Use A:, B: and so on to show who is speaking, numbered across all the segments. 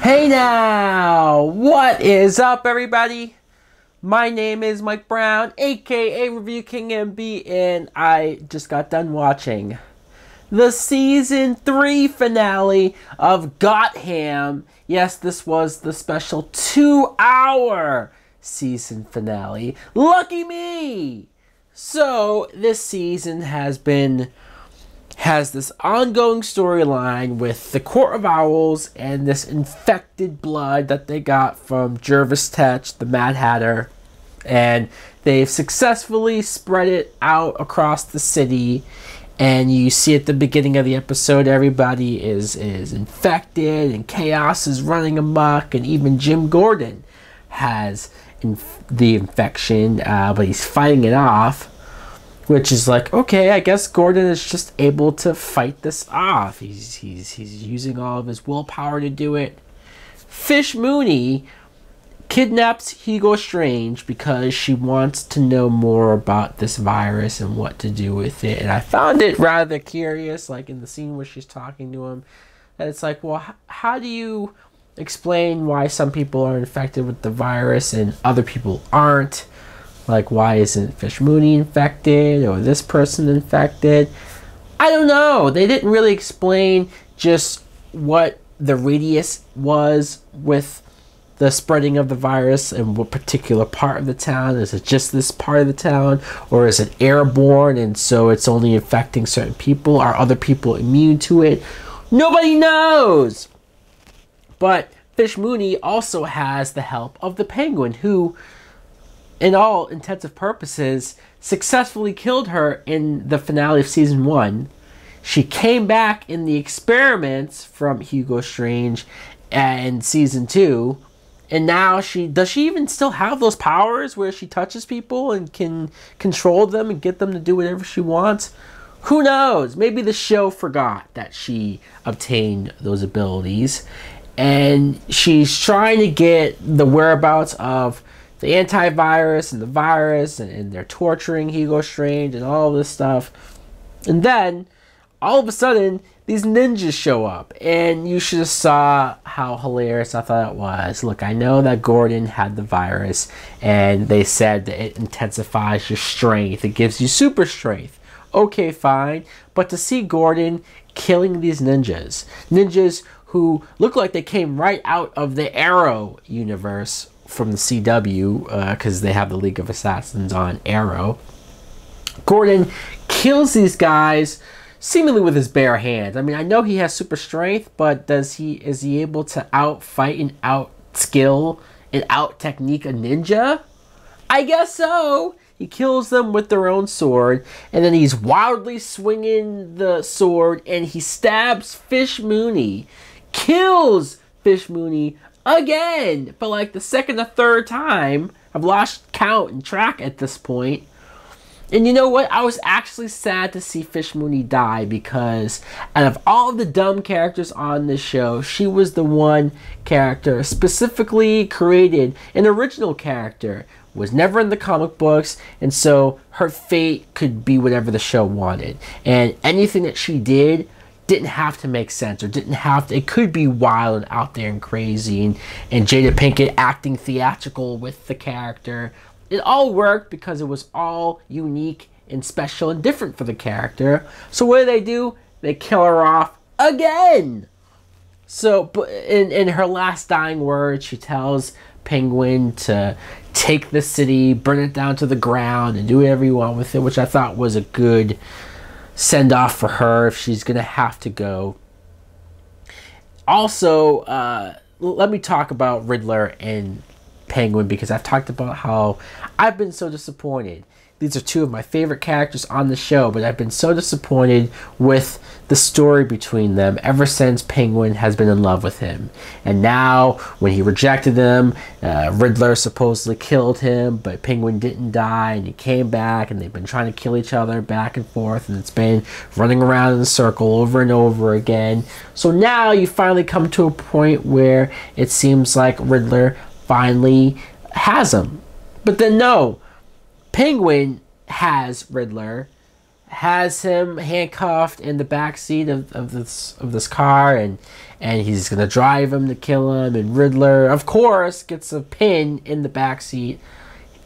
A: Hey now! What is up, everybody? My name is Mike Brown, aka ReviewKingMB, and I just got done watching the Season 3 finale of Gotham. Yes, this was the special 2-hour season finale. Lucky me! So, this season has this ongoing storyline with the Court of Owls and this infected blood that they got from Jervis Tetch, the Mad Hatter, and they've successfully spread it out across the city. And you see at the beginning of the episode, everybody is infected and chaos is running amok, and even Jim Gordon has the infection, but he's fighting it off. Which is like, okay, I guess Gordon is just able to fight this off. He's using all of his willpower to do it. Fish Mooney kidnaps Hugo Strange because she wants to know more about this virus and what to do with it. And I found it rather curious, like in the scene where she's talking to him, that it's like, well, how do you explain why some people are infected with the virus and other people aren't? Like, why isn't Fish Mooney infected or this person infected? I don't know. They didn't really explain just what the radius was with the spreading of the virus and what particular part of the town. Is it just this part of the town, or is it airborne and so it's only infecting certain people? Are other people immune to it? Nobody knows! But Fish Mooney also has the help of the Penguin, who, in all intensive purposes, successfully killed her in the finale of Season 1. She came back in the experiments from Hugo Strange in Season 2. And now does she even still have those powers where she touches people and can control them and get them to do whatever she wants? Who knows? Maybe the show forgot that she obtained those abilities. And she's trying to get the whereabouts of the antivirus and the virus, and they're torturing Hugo Strange and all this stuff. And then, all of a sudden, these ninjas show up. And you should have saw how hilarious I thought it was. Look, I know that Gordon had the virus, and they said that it intensifies your strength. It gives you super strength. Okay, fine. But to see Gordon killing these ninjas who look like they came right out of the Arrow universe from the CW, because they have the League of Assassins on Arrow. Gordon kills these guys seemingly with his bare hands. I mean, I know he has super strength, but is he able to outfight and out-skill and out-technique a ninja? I guess so. He kills them with their own sword, and then he's wildly swinging the sword, and he stabs Fish Mooney. Kills Fish Mooney again, for like the second or third time. I've lost count and track at this point. And you know what? I was actually sad to see Fish Mooney die, because out of all of the dumb characters on this show, she was the one character specifically created, an original character, was never in the comic books, and so her fate could be whatever the show wanted. And anything that she didn't have to make sense, or it could be wild and out there and crazy, and Jada Pinkett acting theatrical with the character. It all worked because it was all unique and special and different for the character. So what do? They kill her off again. So in her last dying words, she tells Penguin to take the city, burn it down to the ground, and do whatever you want with it, which I thought was a good send off for her if she's gonna have to go. Also, let me talk about Riddler and Penguin, because I've talked about how I've been so disappointed. These are two of my favorite characters on the show, but I've been so disappointed with the story between them ever since Penguin has been in love with him. And now, when he rejected him, Riddler supposedly killed him, but Penguin didn't die, and he came back, and they've been trying to kill each other back and forth, and it's been running around in a circle over and over again. So now you finally come to a point where it seems like Riddler finally has him. But then no, Penguin has Riddler, has him handcuffed in the back seat of this car, and he's gonna drive him to kill him. And Riddler, of course, gets a pin in the back seat,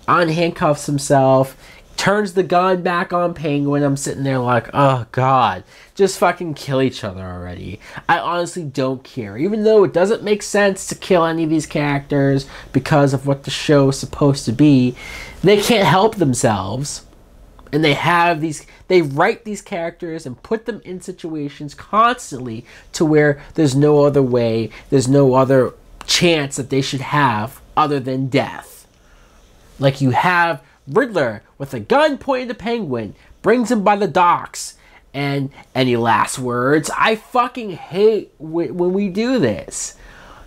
A: unhandcuffs himself, turns the gun back on Penguin. I'm sitting there like, oh god, just fucking kill each other already. I honestly don't care, even though it doesn't make sense to kill any of these characters because of what the show is supposed to be. They can't help themselves. And they write these characters and put them in situations constantly to where there's no other way, there's no other chance that they should have other than death. Like you have Riddler with a gun pointed to Penguin, brings him by the docks, and any last words? I fucking hate when we do this.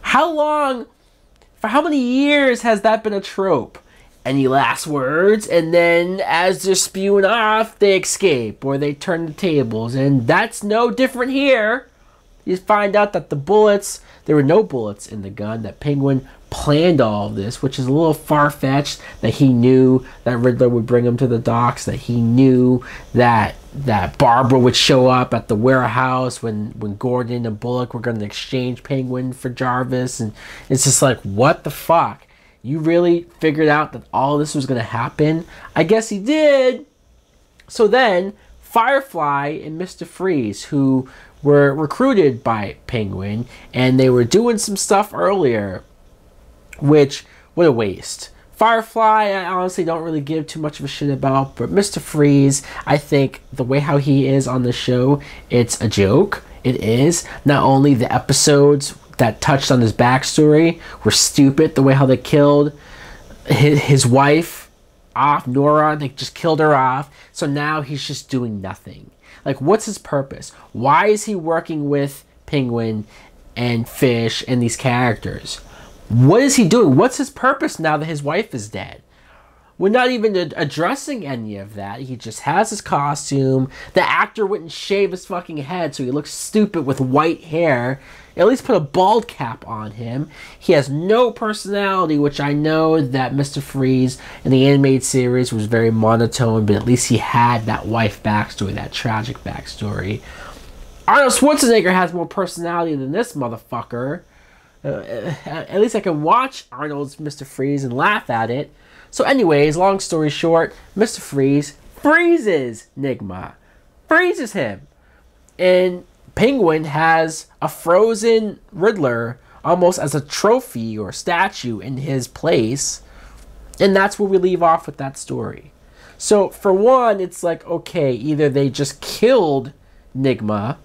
A: For how many years has that been a trope? Any last words? And then as they're spewing off, they escape or they turn the tables. And that's no different here. You find out that there were no bullets in the gun, that Penguin planned all of this, which is a little far-fetched, that he knew that Riddler would bring him to the docks, that he knew that Barbara would show up at the warehouse when Gordon and Bullock were going to exchange Penguin for Jarvis. And it's just like, what the fuck? You really figured out that all this was going to happen? I guess he did. So then, Firefly and Mr. Freeze, who were recruited by Penguin, and they were doing some stuff earlier, which, what a waste. Firefly, I honestly don't really give too much of a shit about, but Mr. Freeze, I think the way how he is on the show, it's a joke. It is. Not only the episodes that touched on his backstory were stupid, the way how they killed his wife off, Nora, they just killed her off, so now he's just doing nothing. Like, what's his purpose? Why is he working with Penguin and Fish and these characters? What is he doing? What's his purpose now that his wife is dead? We're not even addressing any of that. He just has his costume. The actor wouldn't shave his fucking head, so he looks stupid with white hair. At least put a bald cap on him. He has no personality, which I know that Mr. Freeze in the animated series was very monotone, but at least he had that wife backstory, that tragic backstory. Arnold Schwarzenegger has more personality than this motherfucker. At least I can watch Arnold's Mr. Freeze and laugh at it. So anyways, long story short, Mr. Freeze freezes Nigma. Freezes him. And Penguin has a frozen Riddler almost as a trophy or statue in his place. And that's where we leave off with that story. So for one, it's like, okay, either they just killed Nigma,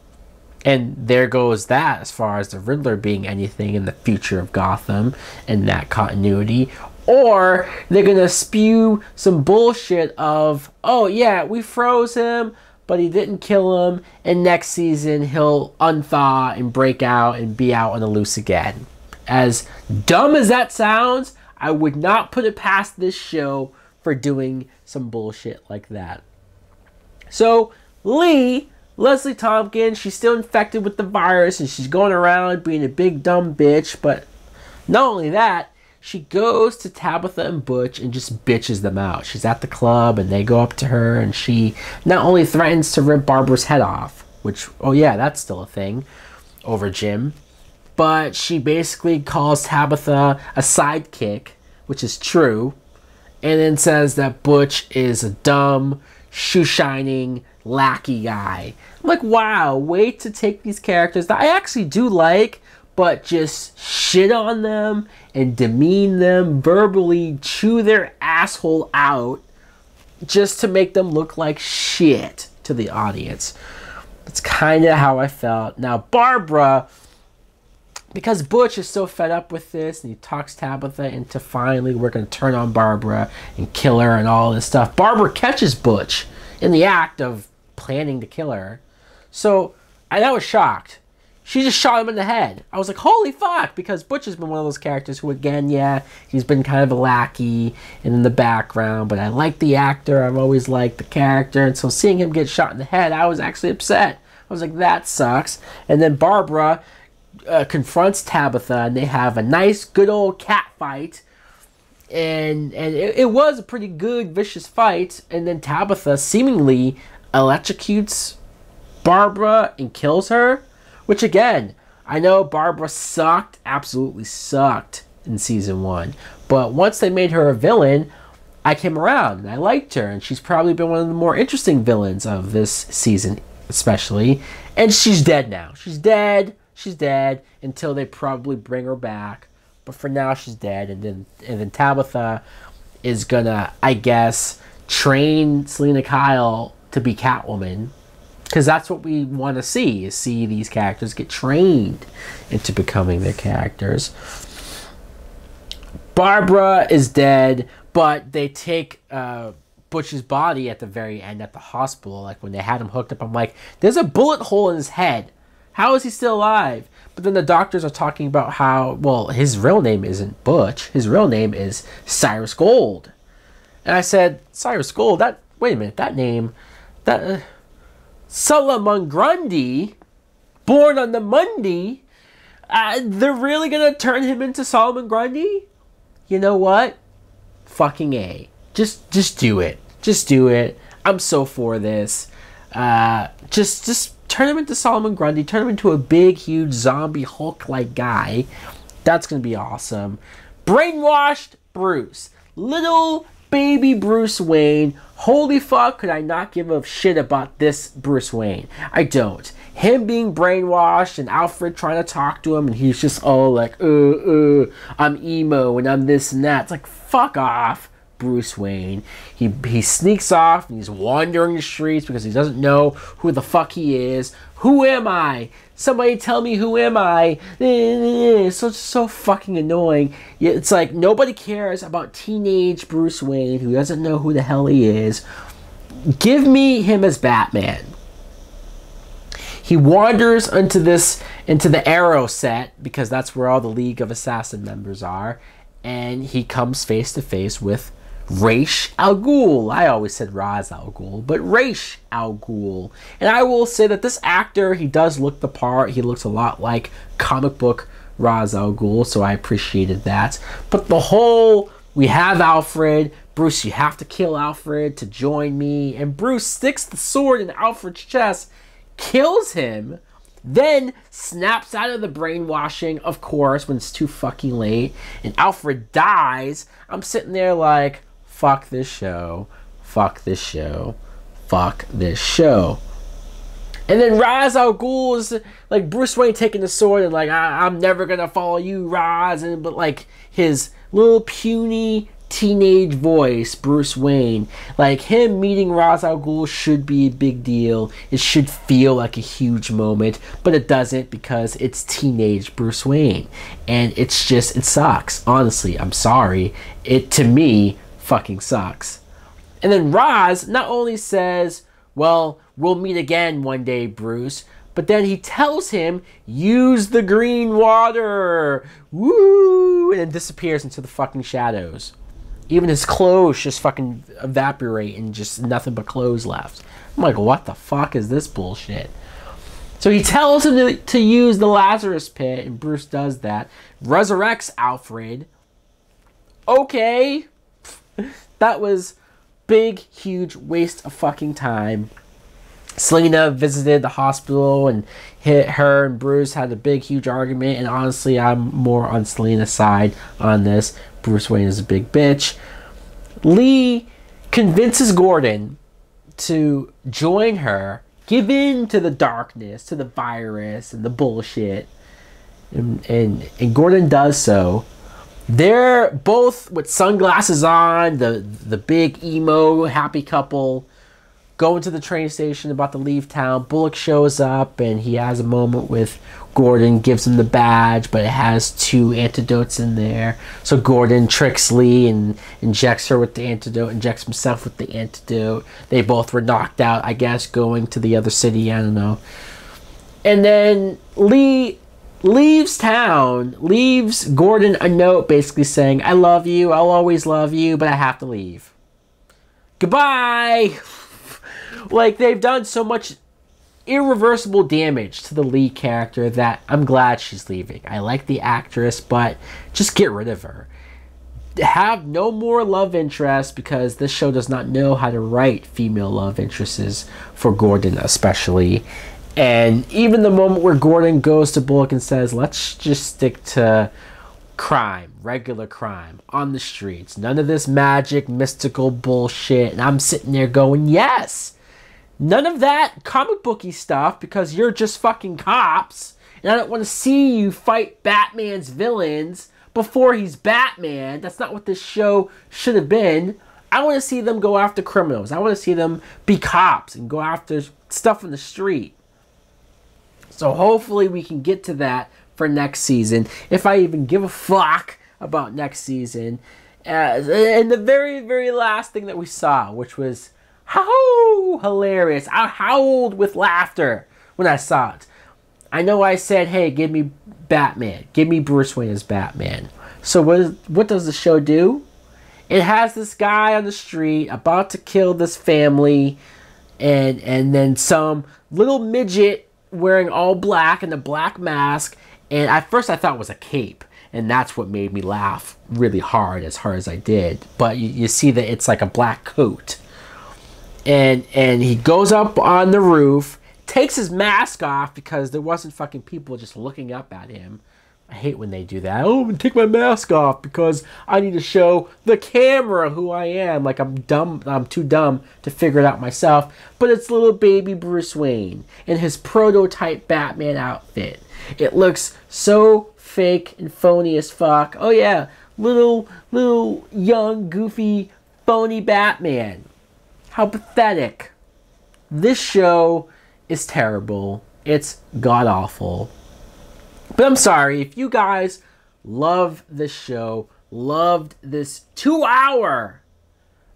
A: and there goes that as far as the Riddler being anything in the future of Gotham and that continuity. Or they're going to spew some bullshit of, oh yeah, we froze him, but he didn't kill him, and next season he'll unthaw and break out and be out on the loose again. As dumb as that sounds, I would not put it past this show for doing some bullshit like that. So Leslie Tompkins, she's still infected with the virus, and she's going around being a big dumb bitch, but not only that, she goes to Tabitha and Butch and just bitches them out. She's at the club and they go up to her, and she not only threatens to rip Barbara's head off, which, oh yeah, that's still a thing, over Jim, but she basically calls Tabitha a sidekick, which is true, and then says that Butch is a dumb, shoe-shining, lackey guy. I'm like, wow, way to take these characters that I actually do like, but just shit on them and demean them, verbally chew their asshole out just to make them look like shit to the audience. That's kind of how I felt. Now, Barbara, because Butch is so fed up with this, and he talks Tabitha into finally we're going to turn on Barbara and kill her and all this stuff. Barbara catches Butch in the act of planning to kill her. So, I was shocked. She just shot him in the head. I was like, holy fuck, because Butch has been one of those characters who, again, yeah, he's been kind of a lackey and in the background, but I like the actor, I've always liked the character, and so seeing him get shot in the head, I was actually upset. I was like, that sucks. And then Barbara confronts Tabitha, and they have a nice, good old cat fight, and it was a pretty good, vicious fight, and then Tabitha seemingly electrocutes Barbara and kills her. Which again, I know Barbara sucked, absolutely sucked in season 1. But once they made her a villain, I came around and I liked her. And she's probably been one of the more interesting villains of this season, especially. And she's dead now. She's dead. She's dead until they probably bring her back. But for now, she's dead. And then Tabitha is gonna, I guess, train Selena Kyle to be Catwoman. Because that's what we want to see, is see these characters get trained into becoming their characters. Barbara is dead, but they take Butch's body at the very end at the hospital. Like when they had him hooked up, I'm like, there's a bullet hole in his head. How is he still alive? But then the doctors are talking about how, well, his real name isn't Butch. His real name is Cyrus Gold. And I said, Cyrus Gold? Wait a minute, that name, Solomon Grundy, born on the Monday, they're really going to turn him into Solomon Grundy? You know what? Fucking A. Just do it. Just do it. I'm so for this. Just turn him into Solomon Grundy. Turn him into a big, huge zombie Hulk-like guy. That's going to be awesome. Brainwashed Bruce. Little baby Bruce Wayne. Holy fuck, could I not give a shit about this Bruce Wayne? I don't. Him being brainwashed and Alfred trying to talk to him and he's just all like, I'm emo and I'm this and that. It's like, fuck off, Bruce Wayne. He sneaks off and he's wandering the streets because he doesn't know who the fuck he is. Who am I? Somebody tell me who am I? It's so fucking annoying. It's like nobody cares about teenage Bruce Wayne who doesn't know who the hell he is. Give me him as Batman. He wanders into the Arrow set because that's where all the League of Assassin members are, and he comes face to face with Ra's al Ghul. I always said Ra's al Ghul, but Ra's al Ghul. And I will say that this actor, he does look the part. He looks a lot like comic book Ra's al Ghul, so I appreciated that. But the whole, we have Alfred, Bruce, you have to kill Alfred to join me, and Bruce sticks the sword in Alfred's chest, kills him, then snaps out of the brainwashing, of course, when it's too fucking late, and Alfred dies. I'm sitting there like, fuck this show, fuck this show, fuck this show. And then Ra's al Ghul is like Bruce Wayne taking the sword and like, I'm never gonna follow you, Ra's, but like his little puny teenage voice, Bruce Wayne, like him meeting Ra's al Ghul should be a big deal. It should feel like a huge moment, but it doesn't because it's teenage Bruce Wayne, and it's just, it sucks. Honestly, I'm sorry. It, to me, fucking sucks. And then Ra's not only says, well, we'll meet again one day, Bruce, but then he tells him, use the green water, woo, and then disappears into the fucking shadows. Even his clothes just fucking evaporate and just nothing but clothes left. I'm like, what the fuck is this bullshit? So he tells him to use the Lazarus Pit, and Bruce does that. Resurrects Alfred. Okay. That was big, huge waste of fucking time. Selena visited the hospital and her and Bruce had a big, huge argument. And honestly, I'm more on Selena's side on this. Bruce Wayne is a big bitch. Lee convinces Gordon to join her, give in to the darkness, to the virus and the bullshit. And Gordon does so. They're both with sunglasses on, the big emo happy couple, going to the train station about to leave town. Bullock shows up and he has a moment with Gordon, gives him the badge, but it has 2 antidotes in there. So Gordon tricks Lee and injects her with the antidote, injects himself with the antidote. They both were knocked out, I guess, going to the other city, I don't know. And then Lee leaves town, leaves Gordon a note basically saying, I love you, I'll always love you, but I have to leave. Goodbye! Like, they've done so much irreversible damage to the Lee character that I'm glad she's leaving. I like the actress, but just get rid of her. have no more love interest, because this show does not know how to write female love interests, for Gordon especially. And even the moment where Gordon goes to Bullock and says, let's just stick to crime, regular crime on the streets, none of this magic, mystical bullshit. And I'm sitting there going, yes, none of that comic booky stuff, because you're just fucking cops. And I don't want to see you fight Batman's villains before he's Batman. That's not what this show should have been. I want to see them go after criminals. I want to see them be cops and go after stuff in the street. So hopefully we can get to that for next season, if I even give a fuck about next season. And the very, very last thing that we saw, which was how hilarious. I howled with laughter when I saw it. I know I said, hey, give me Batman. Give me Bruce Wayne as Batman. So what does the show do? It has this guy on the street about to kill this family, and then some little midget wearing all black and a black mask, and at first I thought it was a cape, and that's what made me laugh really hard as I did. But you see that it's like a black coat, and he goes up on the roof, takes his mask off because there wasn't fucking people just looking up at him. I hate when they do that. Oh, I'm gonna take my mask off because I need to show the camera who I am. Like I'm dumb. I'm too dumb to figure it out myself. But it's little baby Bruce Wayne in his prototype Batman outfit. It looks so fake and phony as fuck. Oh yeah, little young goofy phony Batman. How pathetic. This show is terrible. It's god awful. But I'm sorry, if you guys love this show, loved this 2-hour,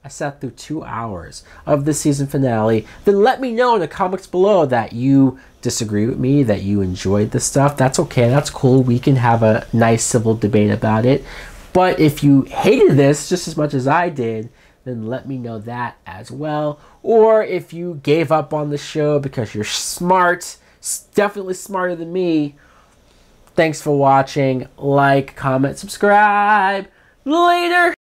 A: I sat through 2 hours of the season finale, then let me know in the comments below that you disagree with me, that you enjoyed this stuff. That's okay, that's cool. We can have a nice civil debate about it. But if you hated this just as much as I did, then let me know that as well. Or if you gave up on the show because you're smart, definitely smarter than me, thanks for watching. Like, comment, subscribe. Later!